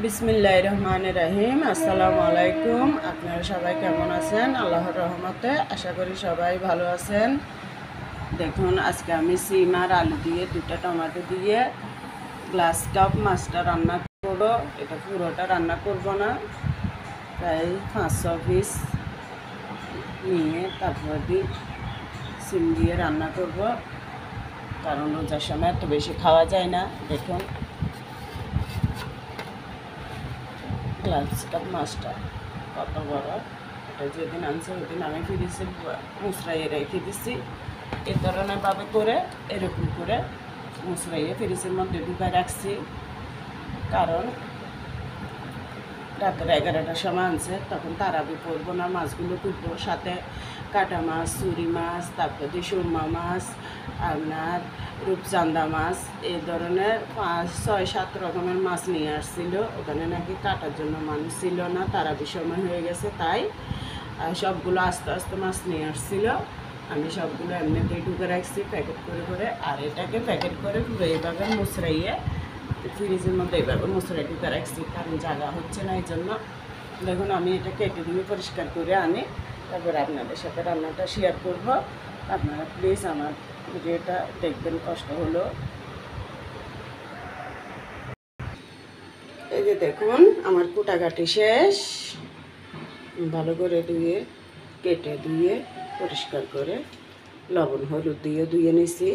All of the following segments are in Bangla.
বিসমিল্লাহির রহমানির রহিম। আসসালামু আলাইকুম। আপনারা সবাই কেমন আছেন? আল্লাহর রহমতে আশা করি সবাই ভালো আছেন। দেখুন, আজকে আমি সিম আর আলু দিয়ে, দুটা টমেটো দিয়ে গ্লাস কাপ মাছটা রান্না করব। এটা পুরোটা রান্না করব না, প্রায় 500 পিস নিয়ে তারপর সিম দিয়ে রান্না করব, কারণ রোজার সময় এত বেশি খাওয়া যায় না। দেখুন, গ্লাস কাপ মাছটা কত বড়। এটা যেদিন আনছে ওদিন আমি ফ্রিজে মুসরাইয়ে রেখে দিচ্ছি। এ ধরনের ভাবে করে এরকম করে মুসরাইয়ে ফ্রিজের মধ্যে ঢুকে রাখছি, কারণ রাতের 11টার সময় আনছে, তখন তারাবি পড়বো না, মাছগুলো তুলবো। সাথে কাটা মাছ, চুরি মাছ, তারপরে সুরমা মাছ, আপনার রূপচান্দা মাছ, এই ধরনের 5-6-7 রকমের মাছ নিয়ে আসছিল। ওখানে নাকি কাটার জন্য মানুষ ছিল না, তারাবি সময় হয়ে গেছে, তাই সবগুলো আস্তে আস্তে মাছ নিয়ে আসছিল। আমি সবগুলো এমনিতেই ঢুকে রাখছি প্যাকেট করে করে, আর এটাকে প্যাকেট করে পুরো এইভাবে মুসরাইয়ে ফ্রিজের মধ্যে এইভাবে মশলা ঢুকে রাখছি, কারণ জায়গা হচ্ছে না, এই জন্য। দেখুন, আমি এটা কেটে দিয়ে পরিষ্কার করে আনি, তারপর আপনাদের সাথে রান্নাটা শেয়ার করব। আপনারা প্লিজ আমার ভিডিওটা দেখবেন, কষ্ট হলো। এই যে দেখুন, আমার কুটাকাটি শেষ। ভালো করে ধুয়ে, কেটে ধুয়ে পরিষ্কার করে লবণ হলুদ দিয়ে ধুয়ে নিছি।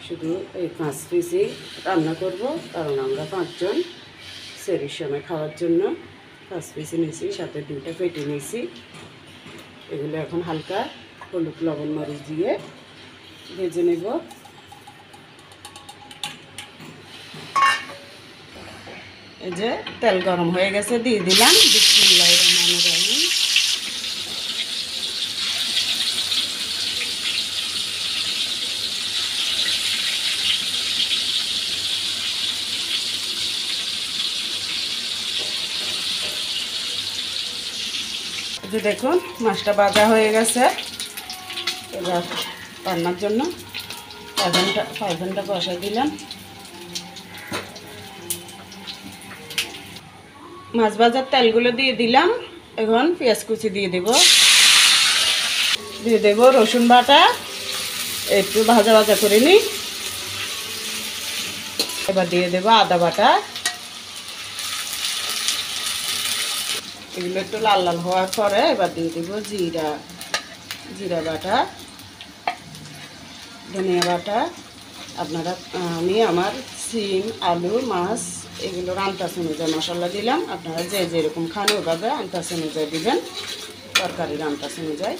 শুধু এই 5 পিসই রান্না করব, কারণ আমরা 5 জন, সেরির সময় খাওয়ার জন্য 5 পিসই নিয়েছি, সাথে 2টা পেটি নিয়েছি। এগুলো এখন হালকা হলুদ লবণ মরিচ দিয়ে ভেজে নেব। এই যে তেল গরম হয়ে গেছে, দিয়ে দিলাম বিসমিল্লাহির রহমানির রহিম। যে দেখুন, মাছটা ভাজা হয়ে গেছে। এবার রান্নার জন্য পাইভেনটা বসাই দিলাম। মাছ ভাজার তেলগুলো দিয়ে দিলাম। এখন পেঁয়াজ কুচি দিয়ে দেব রসুন বাটা, একটু ভাজা ভাজা করে নিই। এবার দিয়ে দেব আদা বাটা। এগুলো একটু লাল লাল হওয়ার পরে এবার দিয়ে দেবো জিরা বাটা, ধনিয়া বাটা। আপনারা আমার সিম, আলু, মাছ এগুলোর আন্দাজ অনুযায়ী মশলা দিলাম। আপনারা যে যেরকম খান ওভাবে আন্দাজ অনুযায়ী দিবেন, তরকারির আন্দাজ অনুযায়ী।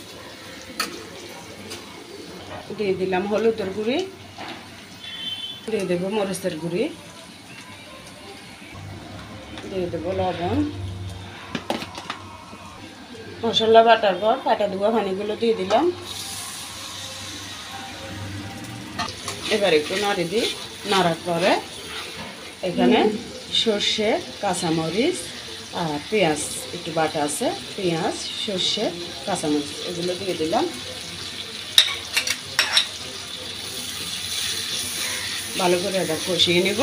দিয়ে দিলাম হলুদের গুঁড়ি, দিয়ে দেবো মরিচের গুঁড়ি, দিয়ে দেবো লবণ। মশলা বাটার পর কাটা ধোয়া পানিগুলো দিয়ে দিলাম। এবার একটু নাড়ার পরে এখানে সর্ষে, কাঁচামরিচ আর পেঁয়াজ একটু বাটা আছে, পেঁয়াজ, সর্ষে, কাঁচামরিচ এগুলো দিয়ে দিলাম। ভালো করে এটা কষিয়ে নেব।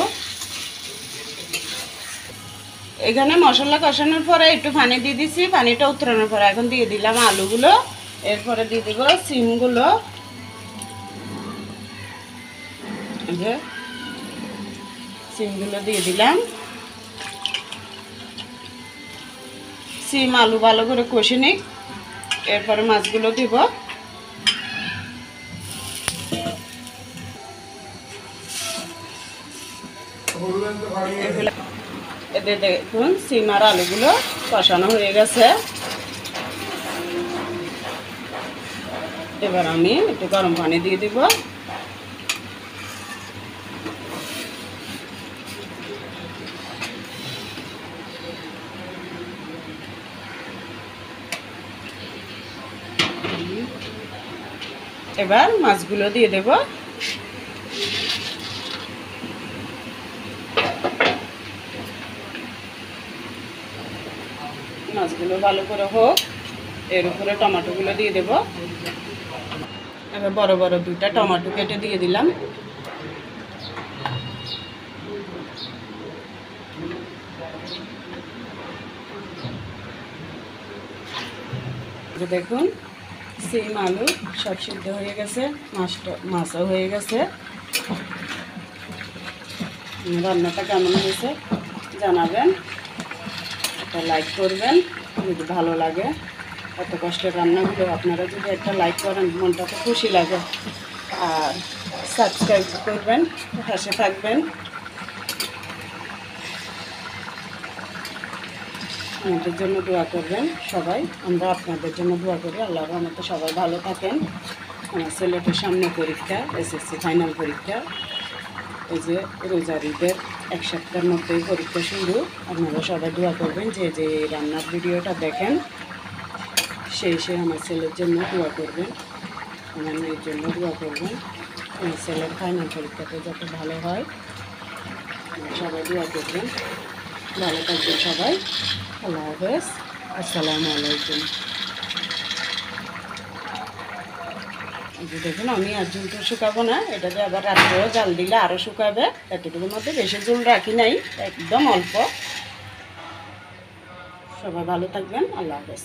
এখানে মশলা কষানোর পরে একটু পানি দিয়ে দিছি, পানিটা উতরানোর পরে এখন দিয়ে দিলাম আলুগুলো, এরপরে দিয়ে দেবো সিমগুলো। সিমগুলো দিয়ে দিলাম। সিম আলু ভালো করে কষে নিই, এরপরে মাছগুলো দিব। এতে দেখুন, সিম আর আলুগুলো কষানো হয়ে গেছে। এবার আমি একটু গরম পানি দিয়ে দিব। এবার মাছগুলো দিয়ে দেব। মাছগুলো ভালো করে হোক, এর উপরে টমেটোগুলো দিয়ে দেব। এবার বড় বড় 2টা টমেটো কেটে দিয়ে দিলাম। যে দেখুন সিম আলু সব সিদ্ধ হয়ে গেছে, মাছও হয়ে গেছে। রান্নাটা কেমন হয়েছে জানাবেন, একটা লাইক করবেন যদি ভালো লাগে। এত কষ্টের রান্নাগুলো আপনারা যদি একটা লাইক করেন মনটা তো খুশি লাগে। আর সাবস্ক্রাইব করবেন, পাশে থাকবেন, আমাদের জন্য দোয়া করবেন সবাই। আমরা আপনাদের জন্য দোয়া করি। আল্লাহর রহমতে সবাই ভালো থাকেন। আমার ছেলেটার সামনে পরীক্ষা, এসএসসি ফাইনাল পরীক্ষা। এই যে রোজার ঈদের 1 সপ্তাহের মধ্যেই পরীক্ষা শুরু। আপনারা সবাই দোয়া করবেন, যে যে রান্নার ভিডিওটা দেখেন সেই আমার ছেলের জন্য দোয়া করবেন, আমার মেয়ের জন্য দোয়া করবেন। আমার ছেলের ফাইনাল পরীক্ষাতে যাতে ভালো হয় সবাই দোয়া করবেন। ভালো থাকবেন সবাই। আল্লাহ হাফেজ, আসসালামু আলাইকুম। দেখুন আমি আর ঝুলটা শুকাবো না, এটাতে আবার রাত্রেও জাল দিলে আরও শুকাবে। এতটুকুর মধ্যে বেশি ঝুল রাখি নাই, একদম অল্প। সবাই ভালো থাকবেন, আল্লাহ হাফেজ।